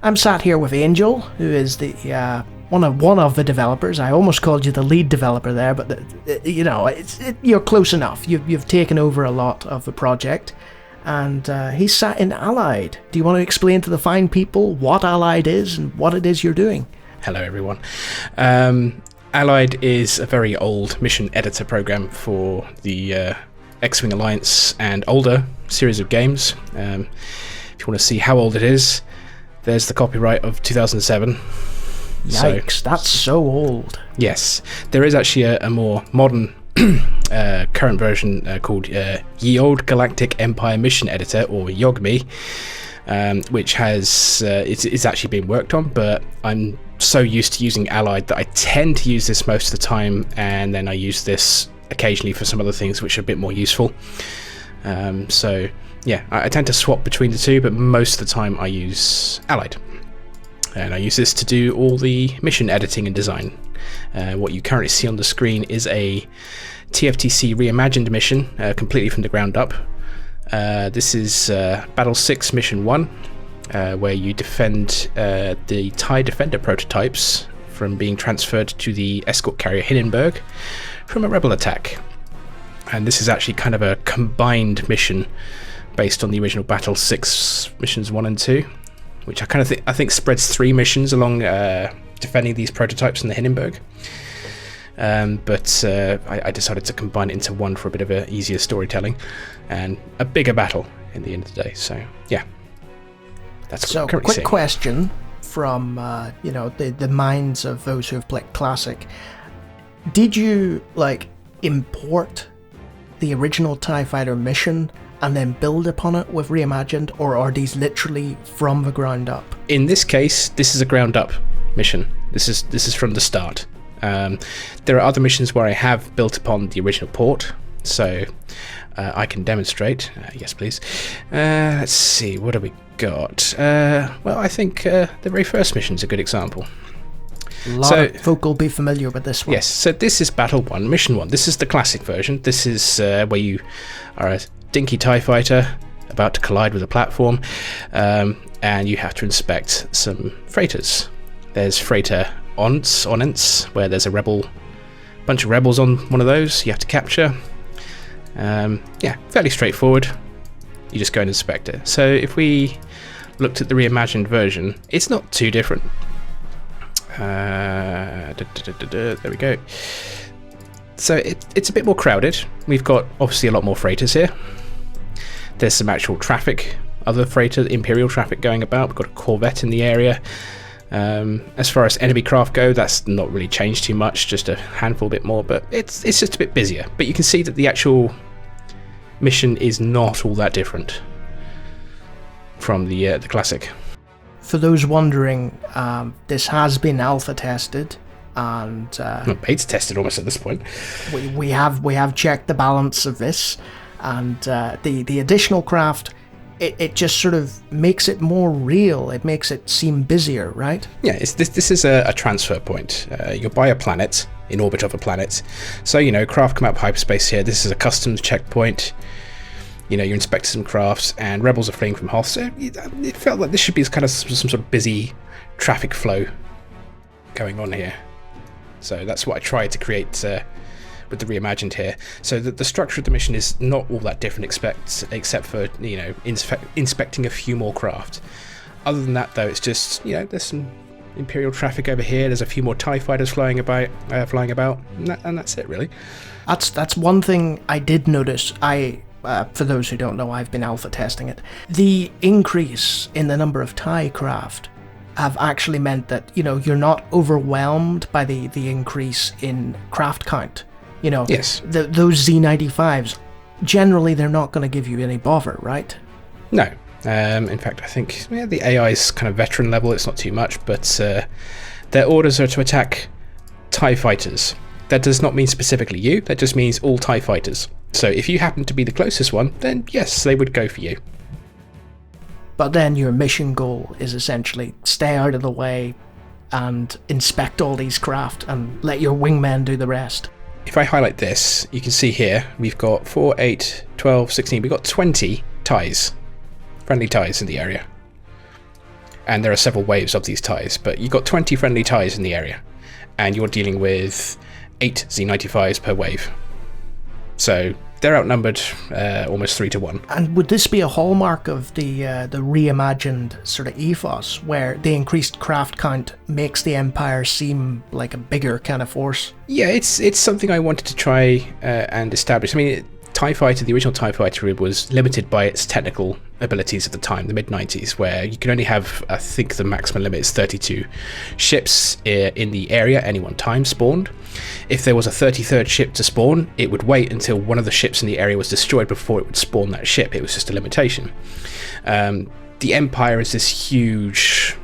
I'm sat here with Angel, who is the one of the developers. I almost called you the lead developer there, but you're close enough. You've taken over a lot of the project, and he's sat in Allied. Do you want to explain to the fine people what Allied is and what it is you're doing? Hello, everyone. Allied is a very old mission editor program for the X-Wing Alliance and older series of games. If you want to see how old it is, there's the copyright of 2007. Yikes, that's so old. Yes, there is actually a more modern current version called Ye Old Galactic Empire Mission Editor, or YOGME, which has it's actually been worked on, but I'm so used to using Allied that I tend to use this most of the time, and then I use this occasionally for some other things which are a bit more useful. So yeah, I tend to swap between the two, but most of the time I use Allied. And I use this to do all the mission editing and design. What you currently see on the screen is a TFTC Reimagined mission, completely from the ground up. This is Battle 6 Mission 1, where you defend the TIE Defender prototypes from being transferred to the escort carrier Hindenburg from a rebel attack. And this is actually kind of a combined mission based on the original Battle 6 missions 1 and 2, which I think spreads 3 missions along defending these prototypes in the Hindenburg. But I decided to combine it into one for a bit of a easier storytelling and a bigger battle in the end of the day. So yeah, that's so. What I'm currently seeing. Question from the minds of those who have played Classic: did you import the original TIE Fighter mission and then build upon it with Reimagined, or are these literally from the ground up? In this case, this is a ground up mission. This is from the start. There are other missions where I have built upon the original port, so I can demonstrate. Yes, please. Let's see, what have we got? Well, I think the very first mission is a good example. A lot of folk will be familiar with this one. Yes, so this is Battle 1, Mission 1. This is the classic version. This is where you are a dinky TIE fighter about to collide with a platform, and you have to inspect some freighters. There's freighter Onents, where there's a bunch of rebels on one of those you have to capture. Yeah, fairly straightforward. You just go and inspect it. So if we looked at the reimagined version, it's not too different. There we go. So it's a bit more crowded. We've got obviously a lot more freighters here. There's some actual traffic, other freighter, Imperial traffic going about. We've got a Corvette in the area. As far as enemy craft go, that's not really changed too much, just a handful bit more, but it's just a bit busier. But you can see that the actual mission is not all that different from the classic. For those wondering, this has been alpha tested, and beta tested almost at this point. We have checked the balance of this, and the additional craft. It just sort of makes it more real. It makes it seem busier, right? Yeah, this is a transfer point. You'll buy a planet in orbit of a planet. So, craft come out of hyperspace here. This is a customs checkpoint. You're inspecting some crafts, and rebels are fleeing from Hoth. So it felt like this should be kind of some sort of busy traffic flow going on here. So that's what I tried to create with the reimagined here. So the structure of the mission is not all that different, except for inspecting a few more craft. Other than that, though, it's just there's some Imperial traffic over here. There's a few more TIE fighters flying about, and that's it really. That's one thing I did notice. For those who don't know, I've been alpha testing it. The increase in the number of TIE craft have actually meant that you're not overwhelmed by the increase in craft count. Yes. Those Z95s, generally they're not going to give you any bother, right? No. In fact, I think the AI is kind of veteran level. It's not too much, but their orders are to attack TIE fighters. That does not mean specifically you. That just means all TIE fighters. So if you happen to be the closest one, then yes, they would go for you. But then your mission goal is essentially stay out of the way and inspect all these craft and let your wingmen do the rest. If I highlight this, you can see here we've got 4, 8, 12, 16. We've got 20 TIEs, friendly TIEs in the area. and there are several waves of these TIEs, but you've got 20 friendly TIEs in the area, and you're dealing with 8 Z95s per wave. So they're outnumbered almost 3 to 1. And would this be a hallmark of the reimagined sort of ethos, where the increased craft count makes the Empire seem like a bigger kind of force? Yeah, it's something I wanted to try and establish. I mean, TIE Fighter, the original TIE Fighter, was limited by its technical abilities at the time, the mid-90s, where you can only have, I think the maximum limit is 32 ships in the area at any one time spawned. If there was a 33rd ship to spawn, it would wait until one of the ships in the area was destroyed before it would spawn that ship. It was just a limitation. The Empire is this huge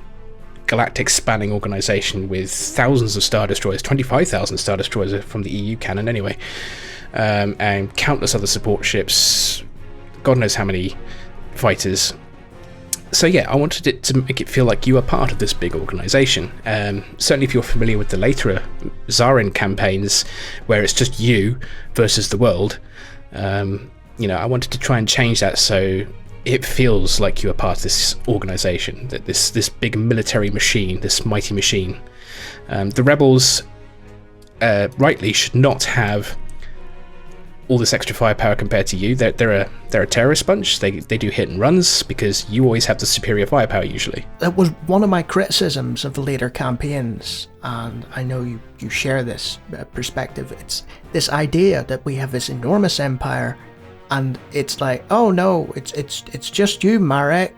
galactic spanning organization with thousands of Star Destroyers, 25,000 Star Destroyers from the EU canon anyway, and countless other support ships, God knows how many fighters. So yeah, I wanted it to make it feel like you are part of this big organization. Certainly if you're familiar with the later Zarin campaigns, where it's just you versus the world, I wanted to try and change that so it feels like you are part of this organization, that this big military machine, this mighty machine. The rebels rightly should not have all this extra firepower compared to you. They're a terrorist bunch. They do hit and runs because you always have the superior firepower usually. That was one of my criticisms of the later campaigns, and I know you share this perspective. It's this idea that we have this enormous empire, and it's like, oh no, it's just you, Marek.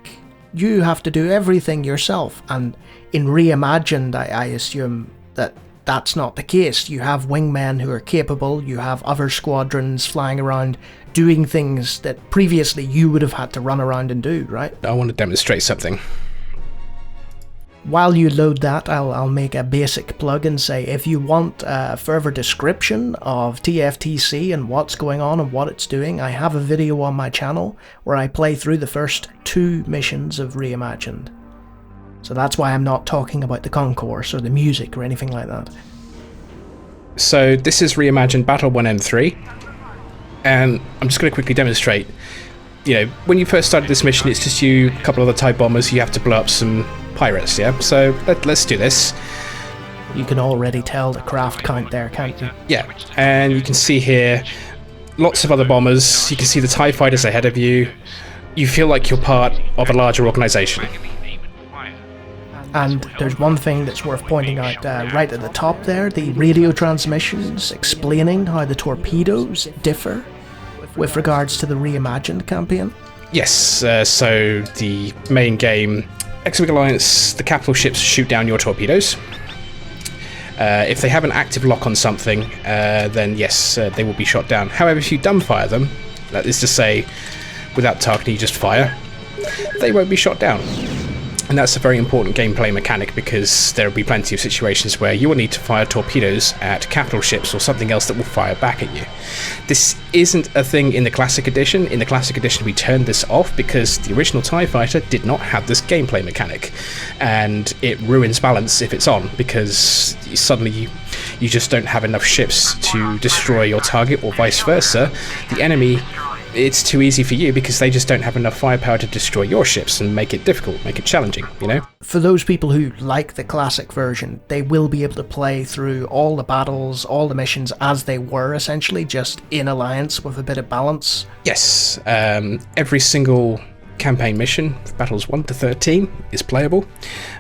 You have to do everything yourself. And in Reimagined, I assume that that's not the case. You have wingmen who are capable, you have other squadrons flying around doing things that previously you would have had to run around and do, right? I want to demonstrate something. While you load that, I'll make a basic plug and say, if you want a further description of TFTC and what's going on and what it's doing, I have a video on my channel where I play through the first 2 missions of Reimagined. So that's why I'm not talking about the concourse or the music or anything like that. So this is Reimagined Battle 1M3, and I'm just going to quickly demonstrate. When you first started this mission, it's just you, a couple of the TIE bombers, you have to blow up some pirates, yeah? So let's do this. You can already tell the craft count there, can't you? Yeah, and you can see here lots of other bombers. You can see the TIE fighters ahead of you. You feel like you're part of a larger organization. And there's one thing that's worth pointing out right at the top there, the radio transmissions explaining how the torpedoes differ with regards to the Reimagined campaign. Yes, so the main game, X-Wing Alliance, the capital ships shoot down your torpedoes. If they have an active lock on something, then yes, they will be shot down. However, if you dumbfire them, that is to say, without targeting, you just fire, they won't be shot down. And that's a very important gameplay mechanic, because there will be plenty of situations where you will need to fire torpedoes at capital ships or something else that will fire back at you. This isn't a thing in the Classic Edition. In the Classic Edition we turned this off because the original TIE Fighter did not have this gameplay mechanic, and it ruins balance if it's on, because suddenly you just don't have enough ships to destroy your target, or vice versa. The enemy, it's too easy for you because they just don't have enough firepower to destroy your ships and make it difficult, make it challenging, For those people who like the classic version, they will be able to play through all the battles, all the missions as they were, essentially, just in Alliance with a bit of balance. Yes, every single campaign mission, battles 1 to 13, is playable.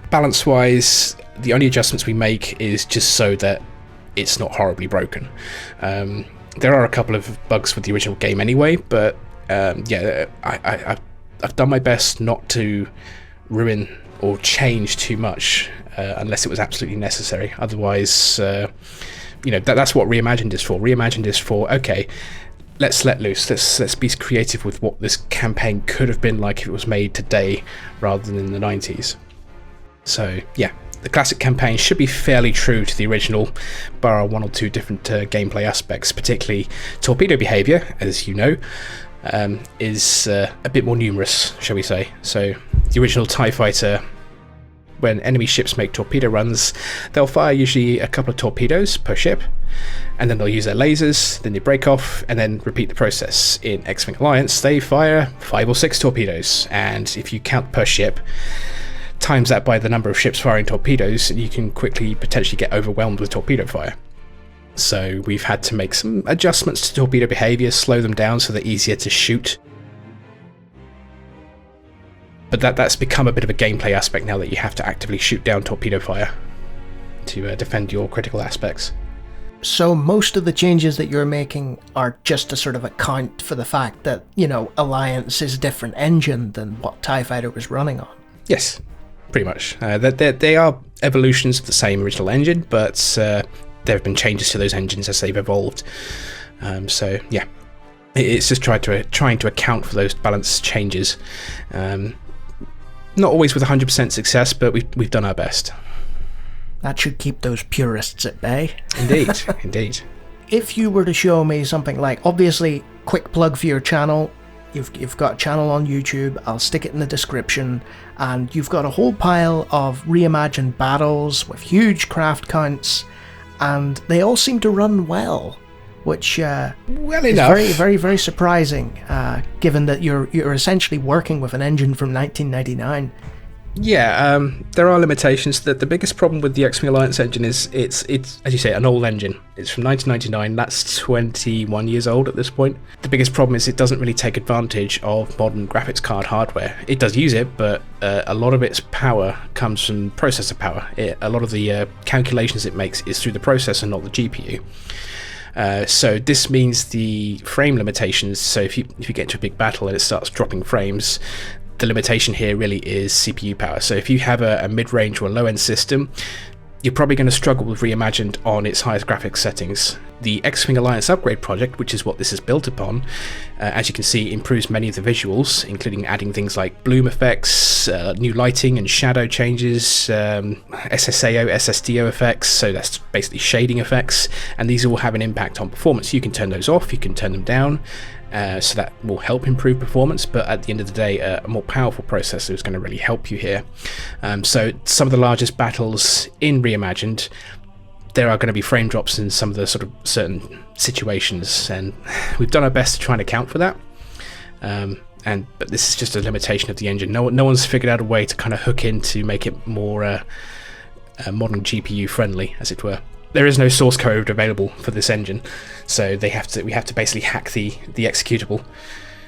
Balance-wise, the only adjustments we make is just so that it's not horribly broken. There are a couple of bugs with the original game anyway, but yeah, I've done my best not to ruin or change too much unless it was absolutely necessary. Otherwise, that's what Reimagined is for. Reimagined is for, okay, let's let loose. Let's be creative with what this campaign could have been like if it was made today rather than in the 90s. So yeah. The classic campaign should be fairly true to the original, bar 1 or 2 different gameplay aspects, particularly torpedo behaviour, as you know, is a bit more numerous, shall we say. So the original TIE Fighter, when enemy ships make torpedo runs, they'll fire usually a couple of torpedoes per ship, and then they'll use their lasers, then they break off, and then repeat the process. In X-Wing Alliance, they fire 5 or 6 torpedoes, and if you count per ship, times that by the number of ships firing torpedoes, you can quickly potentially get overwhelmed with torpedo fire. So we've had to make some adjustments to torpedo behavior, slow them down so they're easier to shoot. But that's become a bit of a gameplay aspect now, that you have to actively shoot down torpedo fire to defend your critical aspects. So most of the changes that you're making are just to sort of account for the fact that, Alliance is a different engine than what TIE Fighter was running on. Yes, pretty much. They are evolutions of the same original engine, but there have been changes to those engines as they've evolved. So yeah, it's just trying to account for those balance changes. Not always with 100% success, but we've done our best. That should keep those purists at bay. Indeed, indeed. If you were to show me something like, obviously, quick plug for your channel, you've got a channel on YouTube, I'll stick it in the description, and you've got a whole pile of reimagined battles with huge craft counts, and they all seem to run well, which is very, very, very surprising, given that you're essentially working with an engine from 1999. Yeah, there are limitations. The biggest problem with the X-Wing Alliance engine is it's as you say, an old engine. It's from 1999. That's 21 years old at this point. The biggest problem is it doesn't really take advantage of modern graphics card hardware. It does use it, but a lot of its power comes from processor power. A lot of the calculations it makes is through the processor, not the GPU. So this means the frame limitations. So if you get into a big battle and it starts dropping frames, the limitation here really is CPU power. So if you have a mid-range or a low-end system, you're probably going to struggle with Reimagined on its highest graphics settings. The X-Wing Alliance upgrade project, which is what this is built upon, as you can see, improves many of the visuals, including adding things like bloom effects, new lighting and shadow changes, SSAO, SSDO effects, so that's basically shading effects, and these all have an impact on performance. You can turn those off, you can turn them down, so that will help improve performance, but at the end of the day, a more powerful processor is going to really help you here. So some of the largest battles in Reimagined, there are going to be frame drops in some of the sort of certain situations, and we've done our best to try and account for that. But this is just a limitation of the engine. No one's figured out a way to kind of hook in to make it more modern GPU friendly, as it were. There is no source code available for this engine, so we have to basically hack the executable,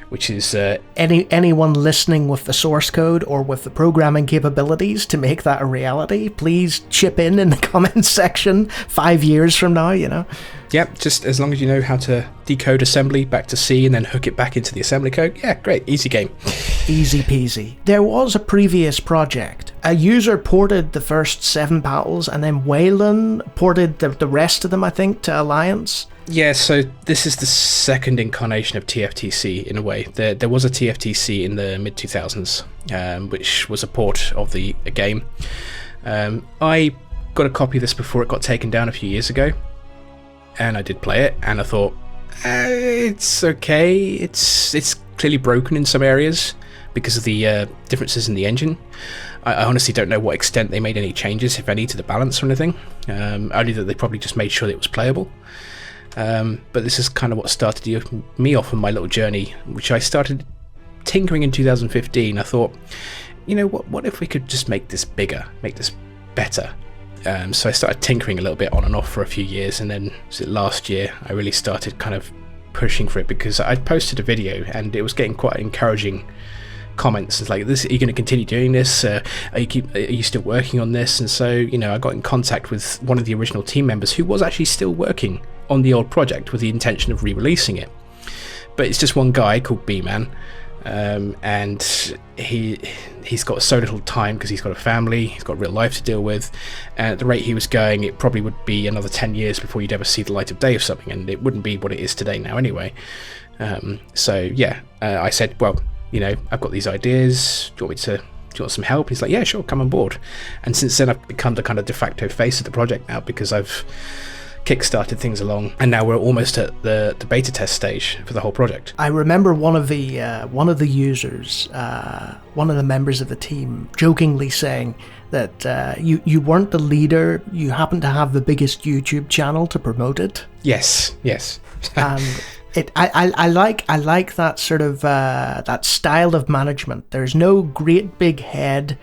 which is anyone listening with the source code or with the programming capabilities to make that a reality, please chip in the comments section 5 years from now, Yep, just as long as you know how to decode assembly back to C and then hook it back into the assembly code. Yeah, great, easy game. Easy peasy. There was a previous project. A user ported the first 7 battles, and then Wayland ported the rest of them, I think, to Alliance. Yeah, so this is the second incarnation of TFTC, in a way. There was a TFTC in the mid-2000s, which was a port of the game. I got a copy of this before it got taken down a few years ago, and I did play it, and I thought, it's okay. It's clearly broken in some areas because of the differences in the engine. I honestly don't know what extent they made any changes, if any, to the balance or anything. Only that they probably just made sure that it was playable. But this is kind of what started me off on my little journey, which I started tinkering in 2015. I thought, what if we could just make this bigger, make this better? So I started tinkering a little bit on and off for a few years, and then last year I really started kind of pushing for it, because I'd posted a video and it was getting quite encouraging comments. It's like, "This, are you going to continue doing this? Are you still working on this?" And so, I got in contact with one of the original team members who was actually still working on the old project with the intention of re-releasing it. But it's just one guy called B-Man, and he's got so little time because he's got a family, he's got real life to deal with, and at the rate he was going, it probably would be another 10 years before you'd ever see the light of day of something, and it wouldn't be what it is today now anyway. I said, well, I've got these ideas, do you want some help? He's like, yeah, sure, come on board. And since then I've become the kind of de facto face of the project now, because I've kickstarted things along, and now we're almost at the beta test stage for the whole project. I remember one of the users, one of the members of the team, jokingly saying that you weren't the leader, you happened to have the biggest YouTube channel to promote it. Yes. And I like that sort of that style of management. There's no great big head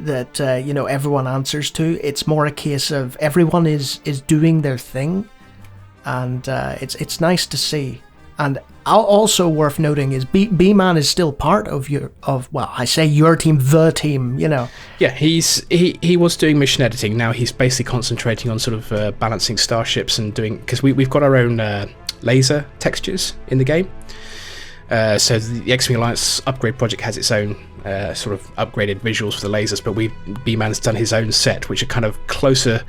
that everyone answers to. It's more a case of everyone is doing their thing, and it's nice to see. And also worth noting is B-Man is still part of your team, the team, Yeah, he was doing mission editing. Now he's basically concentrating on sort of balancing starships and doing, because we've got our own laser textures in the game. So the X-Wing Alliance upgrade project has its own sort of upgraded visuals for the lasers, but B-Man's done his own set, which are kind of closer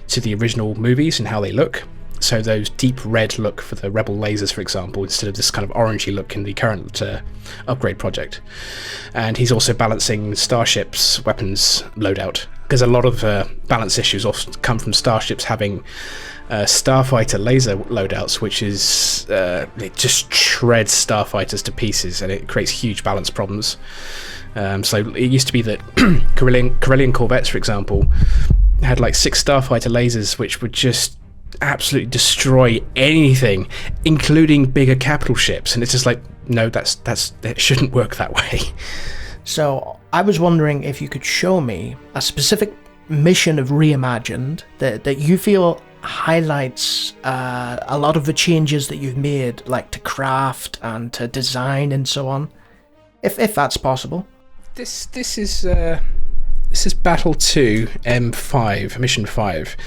to the original movies and how they look. So those deep red look for the Rebel lasers, for example, instead of this kind of orangey look in the current upgrade project. And he's also balancing starships' weapons loadout, because a lot of balance issues often come from starships having starfighter laser loadouts, which is it just shreds starfighters to pieces, and it creates huge balance problems. So it used to be that Corellian corvettes, for example, had like 6 starfighter lasers, which would just absolutely destroy anything, including bigger capital ships. And it's just like, no, that shouldn't work that way. So I was wondering if you could show me a specific mission of Reimagined that you feel highlights a lot of the changes that you've made, like to craft and to design and so on, if that's possible. This is Battle 2 M5, Mission 5.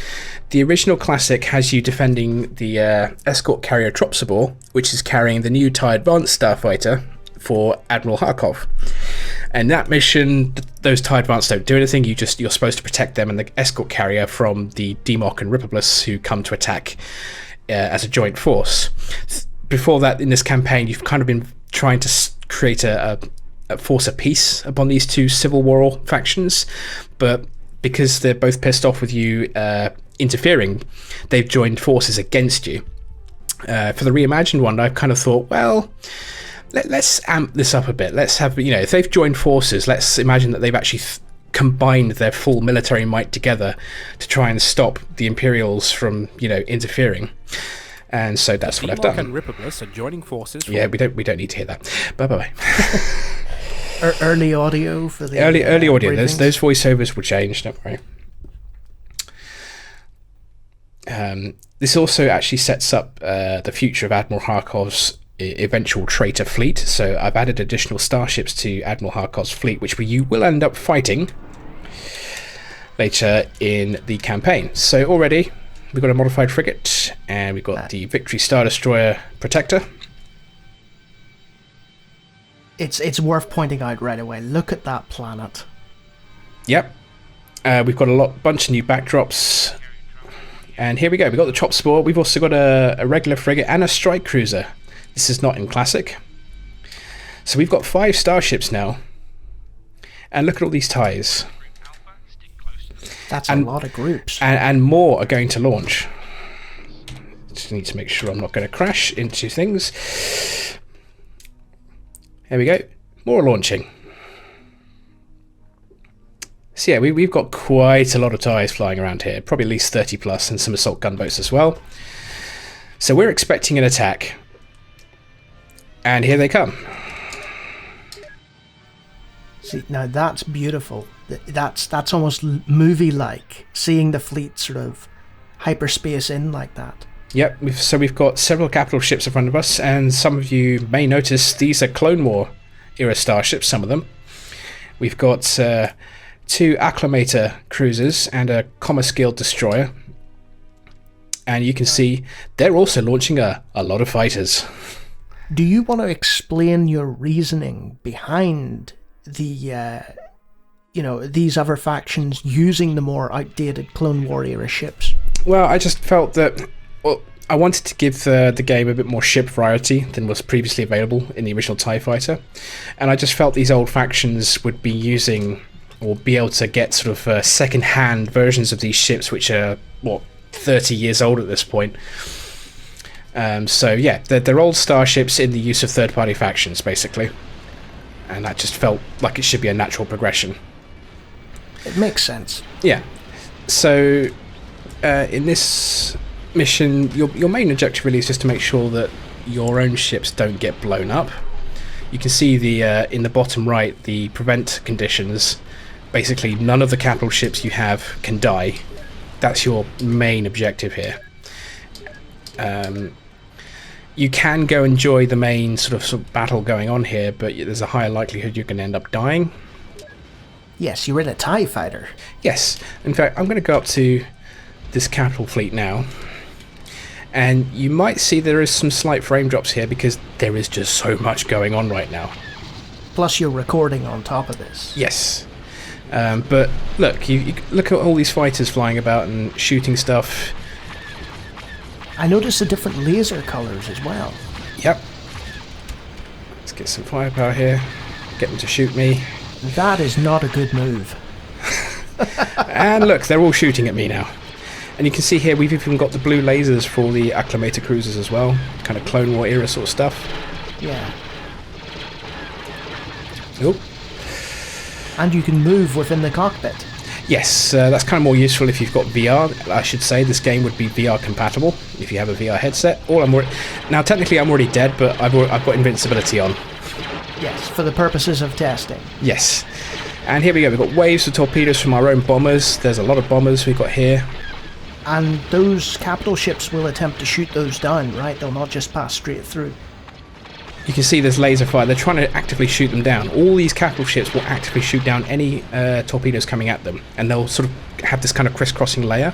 The original classic has you defending the escort carrier Tropsabor, which is carrying the new TIE Advanced Starfighter for Admiral Harkov. And that mission, those TIE Advanced don't do anything. You're supposed to protect them and the escort carrier from the Demok and Rippoblus who come to attack as a joint force. Before that, in this campaign, you've kind of been trying to create a force of peace upon these two civil war factions, but because they're both pissed off with you interfering, they've joined forces against you. For the Reimagined one, I've kind of thought, well, let's amp this up a bit. Let's have, if they've joined forces, let's imagine that they've actually combined their full military might together to try and stop the Imperials from, interfering. And so that's what I've done. And Rippoblus are joining forces. Yeah, we don't need to hear that. Bye. Early audio for the early audio. Those voiceovers will change. Don't worry. This also actually sets up the future of Admiral Harkov's eventual traitor fleet. So I've added additional starships to Admiral Harkov's fleet, which you will end up fighting later in the campaign. So already we've got a modified frigate, and we've got the Victory Star Destroyer Protector. It's worth pointing out right away. Look at that planet. Yep. We've got a bunch of new backdrops. And here we go. We've got the Tropspore. We've also got a regular frigate and a strike cruiser. This is not in Classic. So we've got 5 starships now. And look at all these ties. That's a lot of groups. And more are going to launch. Just need to make sure I'm not going to crash into things. There we go. More launching. So yeah, we've got quite a lot of ties flying around here. Probably at least 30 plus, and some assault gunboats as well. So we're expecting an attack. And here they come. See, now that's beautiful. That's almost movie-like, seeing the fleet sort of hyperspace in like that. Yep, we've got several capital ships in front of us, and some of you may notice these are Clone War era starships, some of them. We've got 2 Acclamator cruisers and a Comma-scaled destroyer. And you can see they're also launching a lot of fighters. Do you want to explain your reasoning behind the, these other factions using the more outdated Clone War era ships? Well, I just felt that... Well, I wanted to give the game a bit more ship variety than was previously available in the original TIE Fighter. And I just felt these old factions would be using, or be able to get sort of second-hand versions of these ships, which are, 30 years old at this point. So yeah, they're old starships in the use of third-party factions, basically. And that just felt like it should be a natural progression. It makes sense. Yeah. So in this mission, your main objective really is just to make sure that your own ships don't get blown up. You can see the in the bottom right the prevent conditions. basically none of the capital ships you have can die. That's your main objective here. You can go enjoy the main sort of battle going on here, but there's a higher likelihood you're going to end up dying. Yes, you're in a TIE fighter. Yes. In fact, I'm going to go up to this capital fleet now. And you might see there is some slight frame drops here because there is just so much going on right now. Plus you're recording on top of this. Yes. But look, you look at all these fighters flying about and shooting stuff. I noticed the different laser colors as well. Yep. Let's get some firepower here. Get them to shoot me. That is not a good move. And look, they're all shooting at me now. And you can see here we've even got the blue lasers for the acclimator cruisers as well. Kind of Clone War era sort of stuff. Yeah. Oh. And you can move within the cockpit. Yes, that's kind of more useful if you've got VR. I should say this game would be VR compatible if you have a VR headset. Now technically I'm already dead, but I've got invincibility on. Yes, for the purposes of testing. Yes. And here we go, we've got waves of torpedoes from our own bombers. There's a lot of bombers we've got here. And those capital ships will attempt to shoot those down, right? They'll not just pass straight through. You can see there's laser fire. They're trying to actively shoot them down. All these capital ships will actively shoot down any torpedoes coming at them. And they'll sort of have this kind of crisscrossing layer.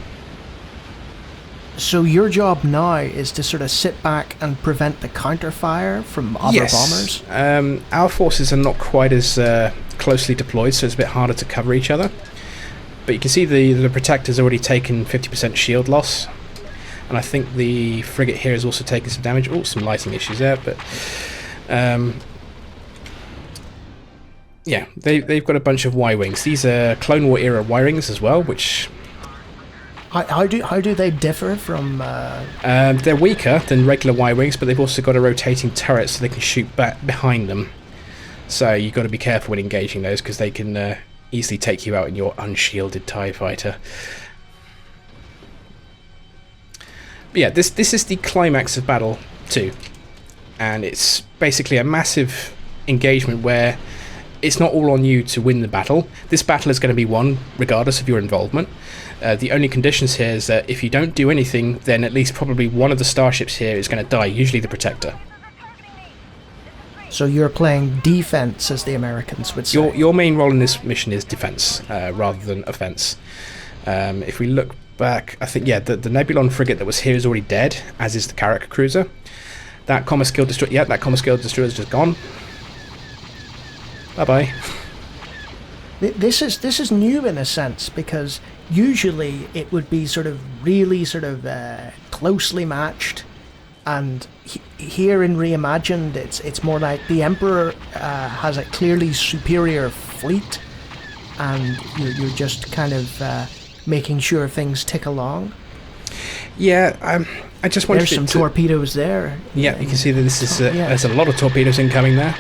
So your job now is to sort of sit back and prevent the counterfire from other bombers? Our forces are not quite as closely deployed, so it's a bit harder to cover each other. But you can see the Protector's already taken 50% shield loss. And I think the frigate here has also taken some damage. Oh, some lighting issues there, but... yeah, they've got a bunch of Y-wings. These are Clone War era Y-wings as well, which... How do they differ from... they're weaker than regular Y-wings, but they've also got a rotating turret so they can shoot back behind them. So you've got to be careful when engaging those, because they can easily take you out in your unshielded TIE fighter. But yeah, this is the climax of Battle 2. And it's basically a massive engagement where it's not all on you to win the battle. This battle is going to be won regardless of your involvement. The only conditions here is that if you don't do anything, then at least probably one of the starships here is going to die, usually the Protector. So you're playing defense, as the Americans would say. Your main role in this mission is defense, rather than offense. If we look back, I think, yeah, the Nebulon frigate that was here is already dead, as is the Carrack cruiser. That Comma Scale Destroyer, yeah, that Comma Scale Destroyer is just gone. Bye-bye. This is new in a sense, because usually it would be sort of really sort of closely matched, and here in Reimagined it's more like the Emperor has a clearly superior fleet, and you're just kind of making sure things tick along. Yeah, I just wanted There's some torpedoes there. Yeah, you can see that this is there's a lot of torpedoes incoming there.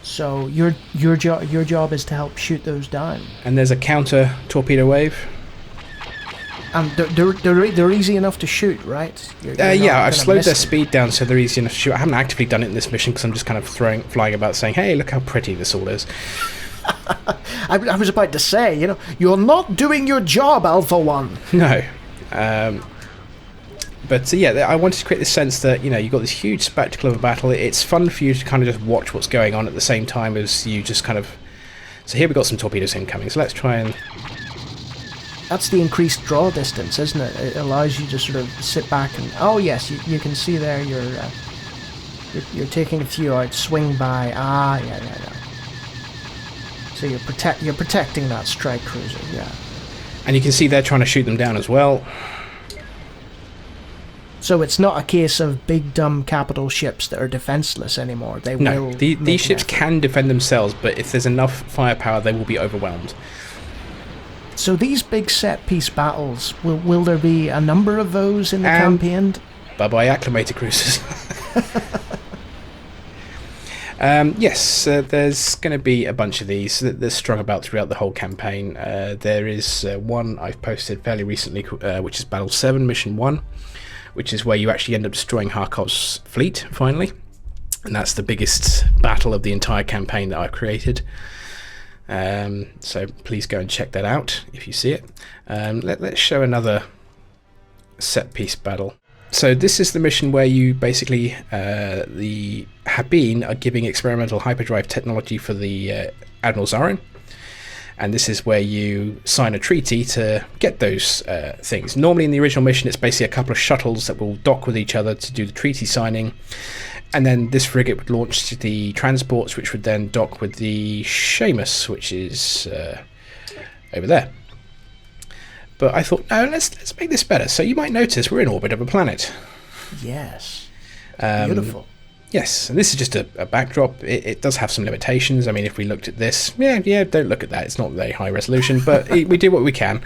So your job is to help shoot those down. And there's a counter torpedo wave. And they're easy enough to shoot, right? Yeah, I've slowed their speed down so they're easy enough to shoot. I haven't actively done it in this mission because I'm just kind of flying about saying, hey, look how pretty this all is. I was about to say, you know, you're not doing your job, Alpha One. No. But yeah, I wanted to create this sense that, you know, you've got this huge spectacle of a battle. It's fun for you to kind of just watch what's going on at the same time as you just kind of... So here we've got some torpedoes incoming, so let's try and... That's the increased draw distance, isn't it? It allows you to sort of sit back and... Oh yes, you can see there you're taking a few out, swing by. Ah, yeah. So you're protecting that strike cruiser, yeah. And you can see they're trying to shoot them down as well. So it's not a case of big dumb capital ships that are defenseless anymore. They will. These ships can defend themselves, but if there's enough firepower, they will be overwhelmed. So these big set-piece battles, will there be a number of those in the campaign? Bye-bye acclimator cruisers. Yes, there's going to be a bunch of these. They're strung about throughout the whole campaign. There is one I've posted fairly recently, which is Battle 7, Mission 1, which is where you actually end up destroying Harkov's fleet, finally. And that's the biggest battle of the entire campaign that I've created. So please go and check that out if you see it. Let's show another set piece battle. So this is the mission where you basically, the Habeen are giving experimental hyperdrive technology for the Admiral Zarin. And this is where you sign a treaty to get those things. Normally in the original mission, it's basically a couple of shuttles that will dock with each other to do the treaty signing. And then this frigate would launch the transports, which would then dock with the Seamus, which is over there. But I thought, no, let's make this better. So you might notice we're in orbit of a planet. Yes. Beautiful. Yes, and this is just a backdrop. It does have some limitations. I mean, if we looked at this, yeah, don't look at that. It's not very high resolution, but we do what we can.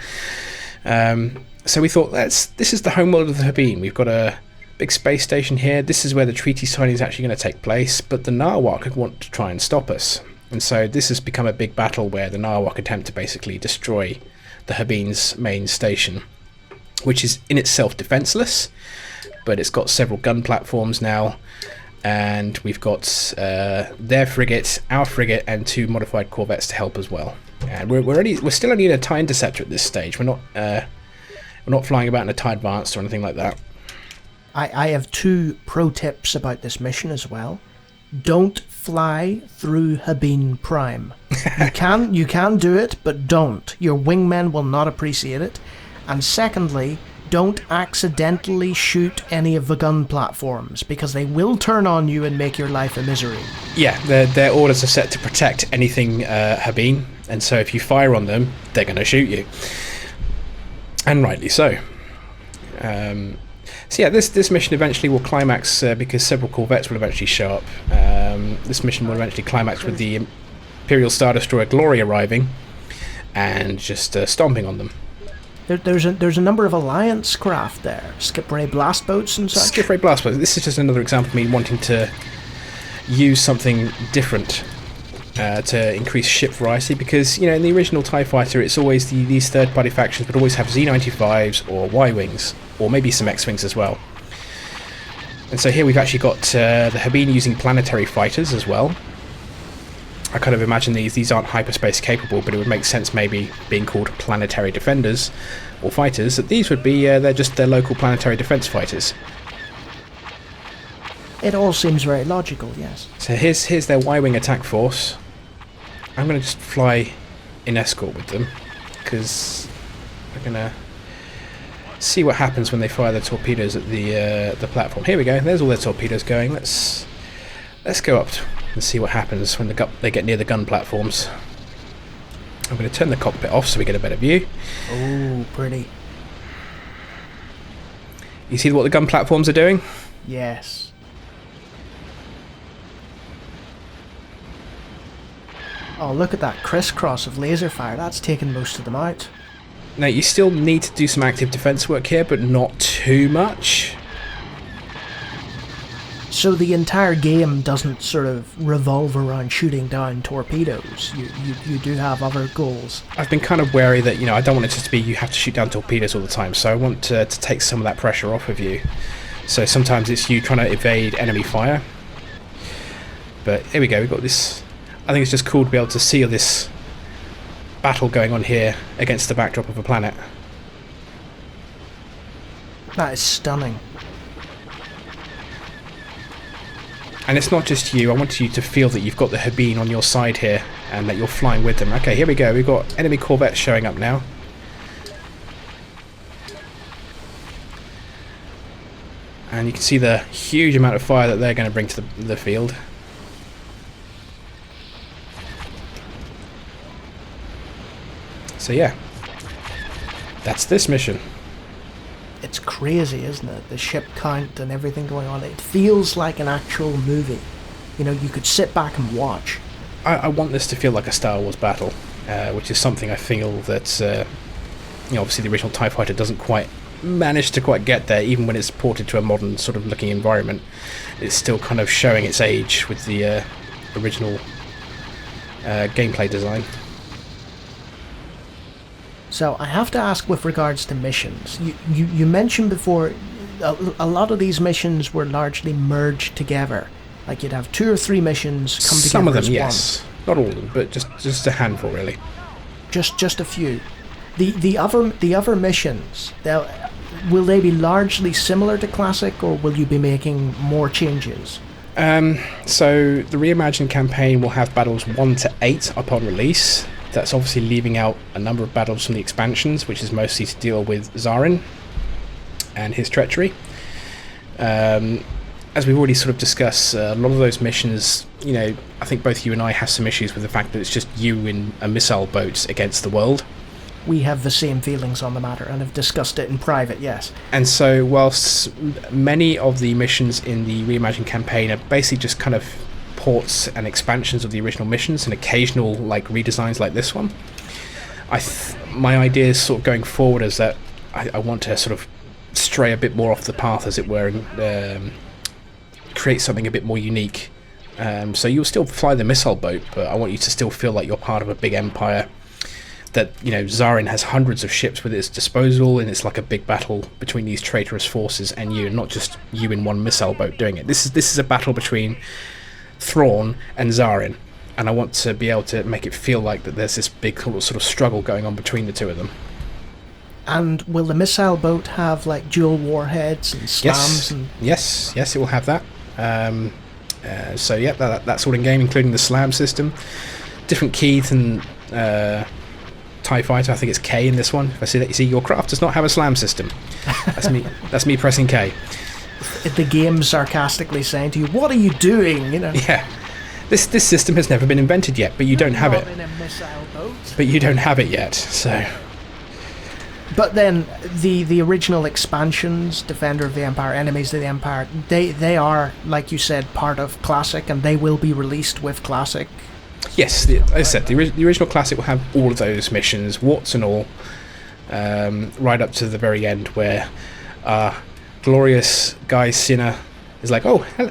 So we thought, this is the homeworld of the Habeen. We've got a big space station here. This is where the treaty signing is actually going to take place, but the Narwhal want to try and stop us. And so this has become a big battle where the Narwhal attempt to basically destroy the Habeen's main station, which is in itself defenseless, but it's got several gun platforms now. And we've got their frigate, our frigate, and 2 modified corvettes to help as well. And we're still only in a TIE interceptor at this stage. We're not flying about in a TIE advanced or anything like that. I have 2 pro tips about this mission as well. Don't fly through Habeen Prime. You can do it, but don't. Your wingmen will not appreciate it. And secondly, don't accidentally shoot any of the gun platforms, because they will turn on you and make your life a misery. Yeah, their orders are set to protect anything Habeen, and so if you fire on them, they're going to shoot you. And rightly so. So yeah, this mission eventually will climax because several corvettes will eventually show up. This mission will eventually climax with the Imperial Star Destroyer Glory arriving and just stomping on them. There's a number of Alliance craft there. Skip Ray blast boats and such. Skip Ray blast boats. This is just another example of me wanting to use something different to increase ship variety, because in the original TIE Fighter it's always these third-party factions would always have Z95s or Y-Wings, or maybe some X-Wings as well. And so here we've actually got the Habeen using planetary fighters as well. I kind of imagine these aren't hyperspace capable, but it would make sense maybe being called planetary defenders or fighters, that these would be they're just their local planetary defense fighters. It all seems very logical, yes. So here's their Y-Wing attack force. I'm going to just fly in escort with them, because we're going to see what happens when they fire the torpedoes at the platform. Here we go. There's all their torpedoes going. Let's go up and see what happens when they get near the gun platforms. I'm going to turn the cockpit off so we get a better view. Oh, pretty. You see what the gun platforms are doing? Yes. Oh, look at that crisscross of laser fire. That's taken most of them out. Now, you still need to do some active defense work here, but not too much. So the entire game doesn't sort of revolve around shooting down torpedoes. You do have other goals. I've been kind of wary that, I don't want it just to be you have to shoot down torpedoes all the time, so I want to take some of that pressure off of you. So sometimes it's you trying to evade enemy fire. But here we go, we've got this. I think it's just cool to be able to see this battle going on here against the backdrop of a planet. That is stunning. And it's not just you, I want you to feel that you've got the Habeen on your side here and that you're flying with them. Okay, here we go, we've got enemy corvettes showing up now. And you can see the huge amount of fire that they're going to bring to the field. So yeah, that's this mission. It's crazy, isn't it? The ship count and everything going on. It feels like an actual movie. You could sit back and watch. I want this to feel like a Star Wars battle, which is something I feel that, obviously the original TIE Fighter doesn't quite manage to quite get there, even when it's ported to a modern sort of looking environment. It's still kind of showing its age with the original gameplay design. So I have to ask with regards to missions. You mentioned before a lot of these missions were largely merged together. Like you'd have 2 or 3 missions come together. Some of them, as yes. one. Not all of them, but just a handful, really. Just a few. The other missions, will they be largely similar to Classic, or will you be making more changes? So the Reimagined campaign will have battles 1 to 8 upon release. That's obviously leaving out a number of battles from the expansions, which is mostly to deal with Zarin and his treachery. As we've already sort of discussed, a lot of those missions, I think both you and I have some issues with the fact that it's just you in a missile boat against the world. We have the same feelings on the matter and have discussed it in private, yes. And so whilst many of the missions in the Reimagined campaign are basically just kind of ports and expansions of the original missions and occasional redesigns like this one, my idea is sort of going forward is that I want to sort of stray a bit more off the path, as it were, and create something a bit more unique. So you'll still fly the missile boat, but I want you to still feel like you're part of a big empire, that Zarin has hundreds of ships with its disposal, and it's like a big battle between these traitorous forces and you, and not just you in one missile boat doing it. This is a battle between Thrawn and Zarin, and I want to be able to make it feel like that there's this big sort of struggle going on between the two of them. And will the missile boat have dual warheads and slams? Yes, it will have that. So yeah, that's all in game, including the slam system. Different key than TIE Fighter. I think it's K in this one. If I see that, you see your craft does not have a slam system. That's me pressing K. The game sarcastically saying to you, "What are you doing?" Yeah, this system has never been invented yet, but you don't have it. In a missile boat. But you don't have it yet, so. But then the original expansions, Defender of the Empire, Enemies of the Empire, they are, like you said, part of Classic, and they will be released with Classic. Yes, as I said, the original Classic will have all of those missions, warts and all, right up to the very end, where glorious Guy Sinner is like, "Oh, hello,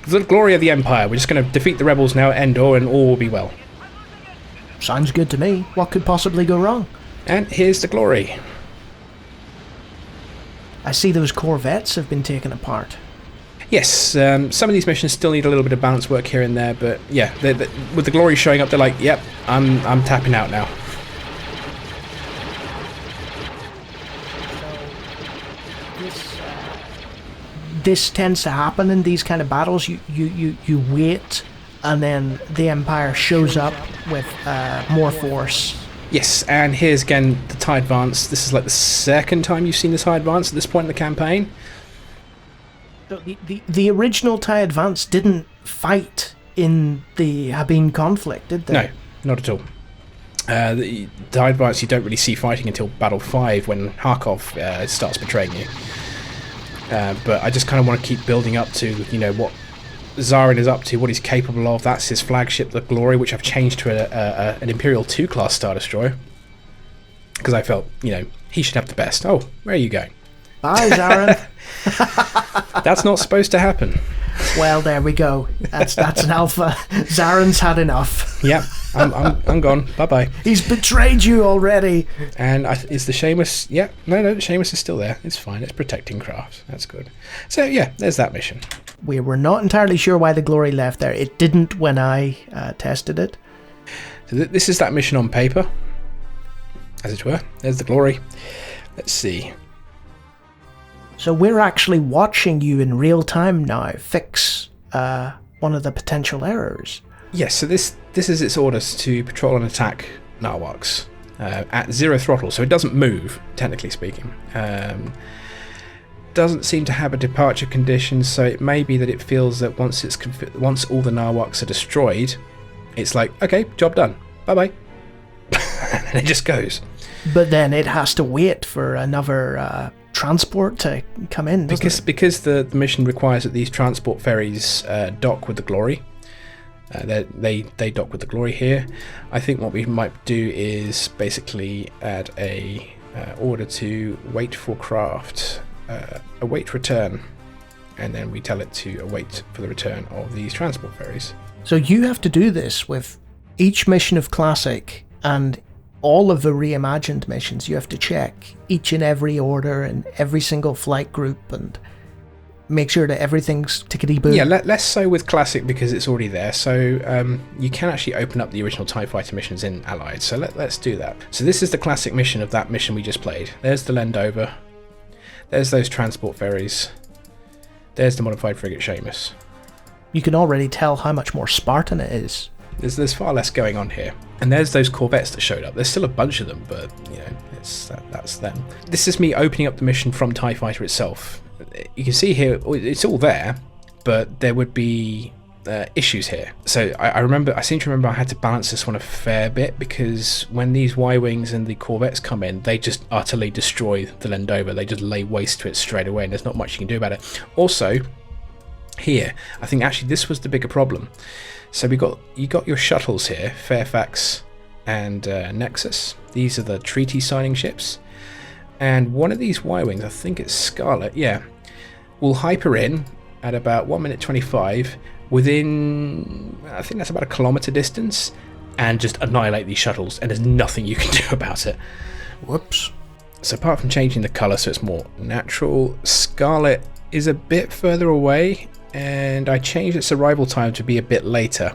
the glory of the Empire. We're just going to defeat the rebels now at Endor, and all will be well." Sounds good to me. What could possibly go wrong? And here's the glory. I see those corvettes have been taken apart. Yes, some of these missions still need a little bit of balance work here and there, but yeah, with the glory showing up, they're like, "Yep, I'm tapping out now." This tends to happen in these kind of battles. You wait, and then the Empire shows up with more force. Yes, and here's again the TIE Advance. This is like the second time you've seen the TIE Advance at this point in the campaign. The original TIE Advance didn't fight in the Habeen conflict, did they? No, not at all. The TIE Advance you don't really see fighting until Battle 5, when Harkov starts betraying you. But I just kind of want to keep building up to, what Zarin is up to, what he's capable of. That's his flagship, the Glory, which I've changed to an Imperial 2 class Star Destroyer, because I felt, he should have the best. Oh, where are you going? Bye, Zarin. That's not supposed to happen. Well, there we go. That's an alpha. Zarin's had enough. Yep, I'm gone. Bye bye. He's betrayed you already. And is the Seamus? Yeah, no, the Seamus is still there. It's fine. It's protecting crafts. That's good. So yeah, there's that mission. We were not entirely sure why the Glory left there. It didn't when I tested it. So this is that mission on paper, as it were. There's the Glory. Let's see. So we're actually watching you in real time now fix one of the potential errors. Yes, so this is its orders to patrol and attack Narwhals at 0 throttle, so it doesn't move, technically speaking. Doesn't seem to have a departure condition, so it may be that it feels that once all the Narwhals are destroyed, it's like, okay, job done, bye-bye. And it just goes. But then it has to wait for another transport to come in, because the mission requires that these transport ferries dock with the Glory. They dock with the Glory here. I think what we might do is basically add a order to wait for craft, await return, and then we tell it to await for the return of these transport ferries. So you have to do this with each mission of Classic and all of the reimagined missions. You have to check each and every order and every single flight group, and make sure that everything's tickety-boo? Yeah, less so with Classic because it's already there. So you can actually open up the original TIE Fighter missions in Allied. So let's do that. So this is the Classic mission of that mission we just played. There's the Lendover. There's those transport ferries. There's the modified frigate Seamus. You can already tell how much more Spartan it is. There's far less going on here. And there's those corvettes that showed up. There's still a bunch of them, but you know, that's them. This is me opening up the mission from TIE Fighter itself. You can see here, it's all there, but there would be issues here. So I seem to remember I had to balance this one a fair bit, because when these Y-Wings and the corvettes come in, they just utterly destroy the Lendover. They just lay waste to it straight away, and there's not much you can do about it. Also, here, I think actually this was the bigger problem. So you got your shuttles here, Fairfax and Nexus. These are the treaty signing ships. And one of these Y-Wings, I think it's Scarlet, yeah, will hyper in at about 1 minute 25 within, I think that's about a kilometre distance, and just annihilate these shuttles, and there's nothing you can do about it. Whoops. So apart from changing the colour so it's more natural, Scarlet is a bit further away, and I changed its arrival time to be a bit later.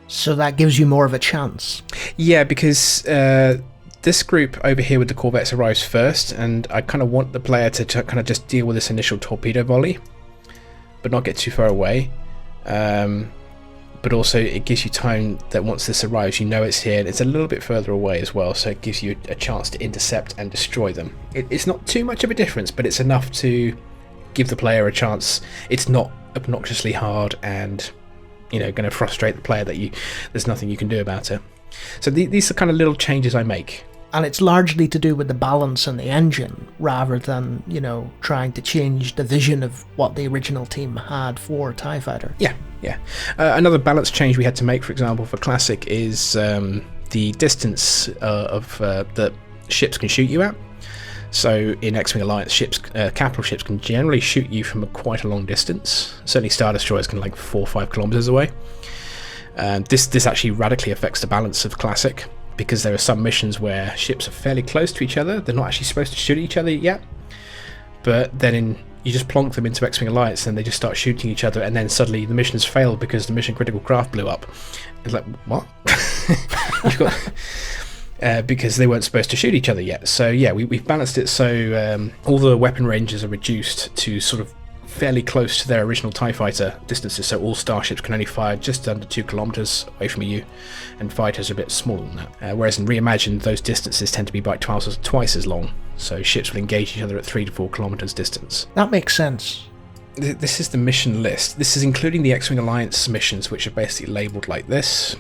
So that gives you more of a chance? Yeah, because this group over here with the corvettes arrives first, and I kind of want the player to kind of just deal with this initial torpedo volley, but not get too far away. But also it gives you time that once this arrives, you know it's here, and it's a little bit further away as well, so it gives you a chance to intercept and destroy them. It's not too much of a difference, but it's enough to give the player a chance. It's not obnoxiously hard and, you know, going to frustrate the player that there's nothing you can do about it. So these are kind of little changes I make. And it's largely to do with the balance and the engine, rather than, you know, trying to change the vision of what the original team had for TIE Fighter. Yeah. Another balance change we had to make, for example, for Classic is the distance of that ships can shoot you at. So in X-Wing Alliance, capital ships can generally shoot you from quite a long distance. Certainly Star Destroyers can, like 4 or 5 kilometers away. This actually radically affects the balance of Classic, because there are some missions where ships are fairly close to each other. They're not actually supposed to shoot at each other yet, but then you just plonk them into X-Wing Alliance and they just start shooting each other, and then suddenly the mission has failed because the mission critical craft blew up. It's like, what? Because they weren't supposed to shoot each other yet. So yeah, we've balanced it so all the weapon ranges are reduced to sort of fairly close to their original TIE Fighter distances, so all starships can only fire just under 2 kilometers away from you, and fighters are a bit smaller than that. Whereas in Reimagined, those distances tend to be about twice as long, so ships will engage each other at 3 to 4 kilometers distance. That makes sense. This is the mission list. This is including the X-Wing Alliance missions, which are basically labelled like this.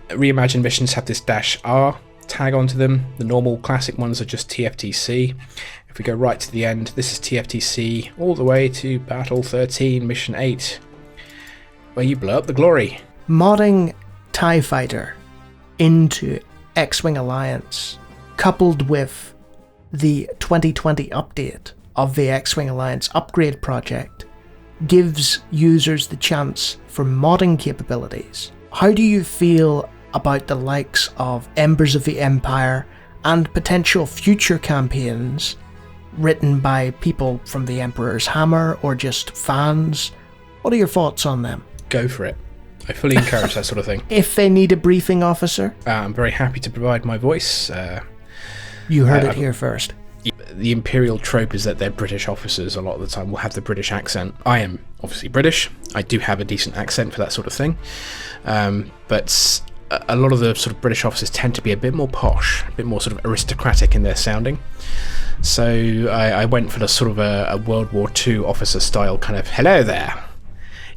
Reimagined missions have this -R tag onto them. The normal classic ones are just TFTC. If we go right to the end, this is TFTC all the way to Battle 13, Mission 8, where you blow up the glory. Modding TIE Fighter into X-Wing Alliance, coupled with the 2020 update of the X-Wing Alliance upgrade project, gives users the chance for modding capabilities. How do you feel about the likes of Embers of the Empire and potential future campaigns written by people from the Emperor's Hammer or just fans? What are your thoughts on them? Go for it. I fully encourage that sort of thing. If they need a briefing officer? I'm very happy to provide my voice. You heard it here first. The Imperial trope is that they're British officers a lot of the time will have the British accent. I am obviously British. I do have a decent accent for that sort of thing. But a lot of the sort of British officers tend to be a bit more posh, a bit more sort of aristocratic in their sounding. So I went for the sort of a World War II officer style kind of, hello there.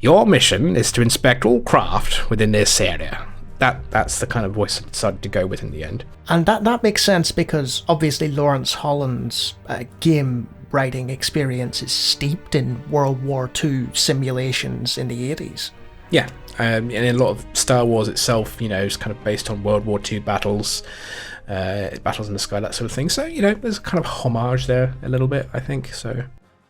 Your mission is to inspect all craft within this area. That's the kind of voice I decided to go with in the end. And that makes sense, because obviously Lawrence Holland's game writing experience is steeped in World War II simulations in the 80s. Yeah, and a lot of Star Wars itself, you know, is kind of based on World War II battles, battles in the sky, that sort of thing. So, you know, there's a kind of homage there a little bit, I think. So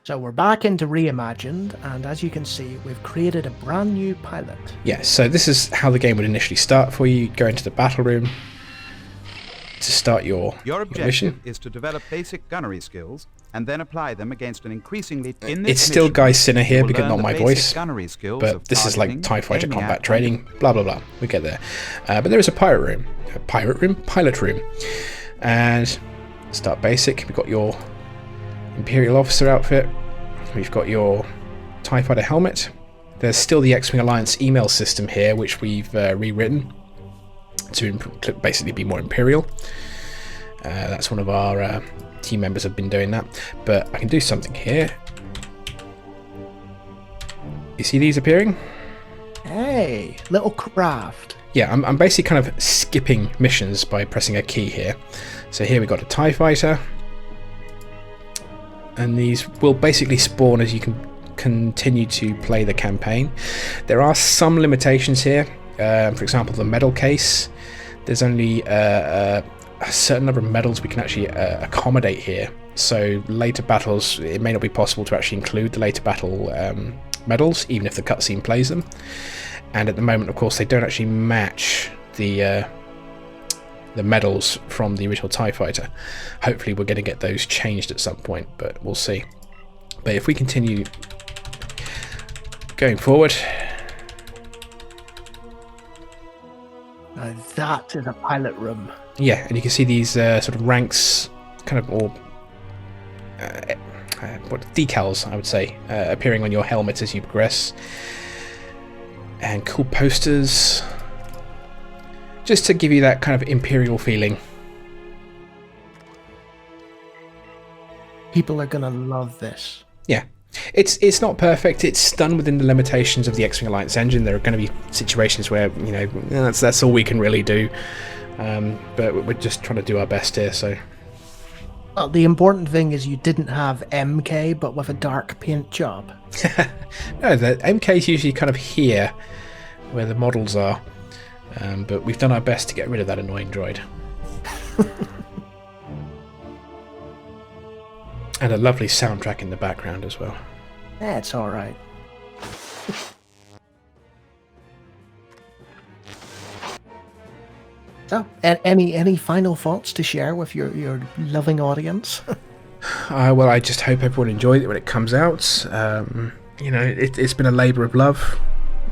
we're back into Reimagined, and as you can see, we've created a brand new pilot. Yeah, so this is how the game would initially start for you. You'd go into the battle room, to start your objective mission. is to develop basic gunnery skills and then apply them against an increasingly... It's still Guy Sinner here because not my voice, but this is like TIE Fighter combat training, blah blah blah, we get there. But there is a pilot room, and start basic. We've got your Imperial Officer outfit, we've got your TIE Fighter helmet. There's still the X-Wing Alliance email system here, which we've rewritten to basically be more Imperial. That's one of our team members have been doing that, but I can do something here. You see these appearing? Hey, little craft. Yeah, I'm basically kind of skipping missions by pressing a key here. So here we've got a TIE Fighter, and these will basically spawn as you can continue to play the campaign. There are some limitations here. For example, the medal case. There's only a certain number of medals we can actually accommodate here. So later battles, it may not be possible to actually include the later battle medals, even if the cutscene plays them. And at the moment, of course, they don't actually match the medals from the original TIE Fighter. Hopefully we're going to get those changed at some point, but we'll see. But if we continue going forward... Now that is a pilot room. Yeah, and you can see these sort of ranks, kind of all decals, I would say, appearing on your helmet as you progress. And cool posters, just to give you that kind of Imperial feeling. People are gonna love this. Yeah. It's not perfect. It's done within the limitations of the X-Wing Alliance engine. There are going to be situations where, you know, that's all we can really do. But we're just trying to do our best here. So, well, the important thing is you didn't have MK, but with a dark paint job. No, the MK is usually kind of here, where the models are. But we've done our best to get rid of that annoying droid. And a lovely soundtrack in the background as well. Yeah, it's all right. So, any final thoughts to share with your loving audience? Well, I just hope everyone enjoyed it when it comes out. You know, it's been a labour of love.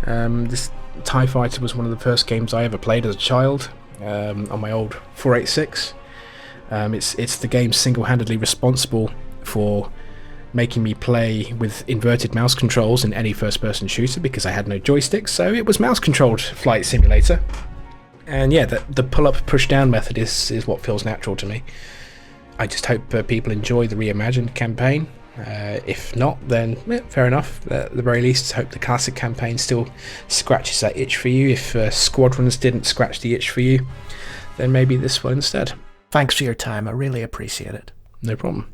This TIE Fighter was one of the first games I ever played as a child on my old 486. It's the game single-handedly responsible for making me play with inverted mouse controls in any first-person shooter because I had no joysticks, so it was mouse-controlled flight simulator. And yeah, the pull-up, push-down method is what feels natural to me. I just hope people enjoy the Reimagined campaign. If not, then fair enough. At the very least, hope the classic campaign still scratches that itch for you. If Squadrons didn't scratch the itch for you, then maybe this one instead. Thanks for your time. I really appreciate it. No problem.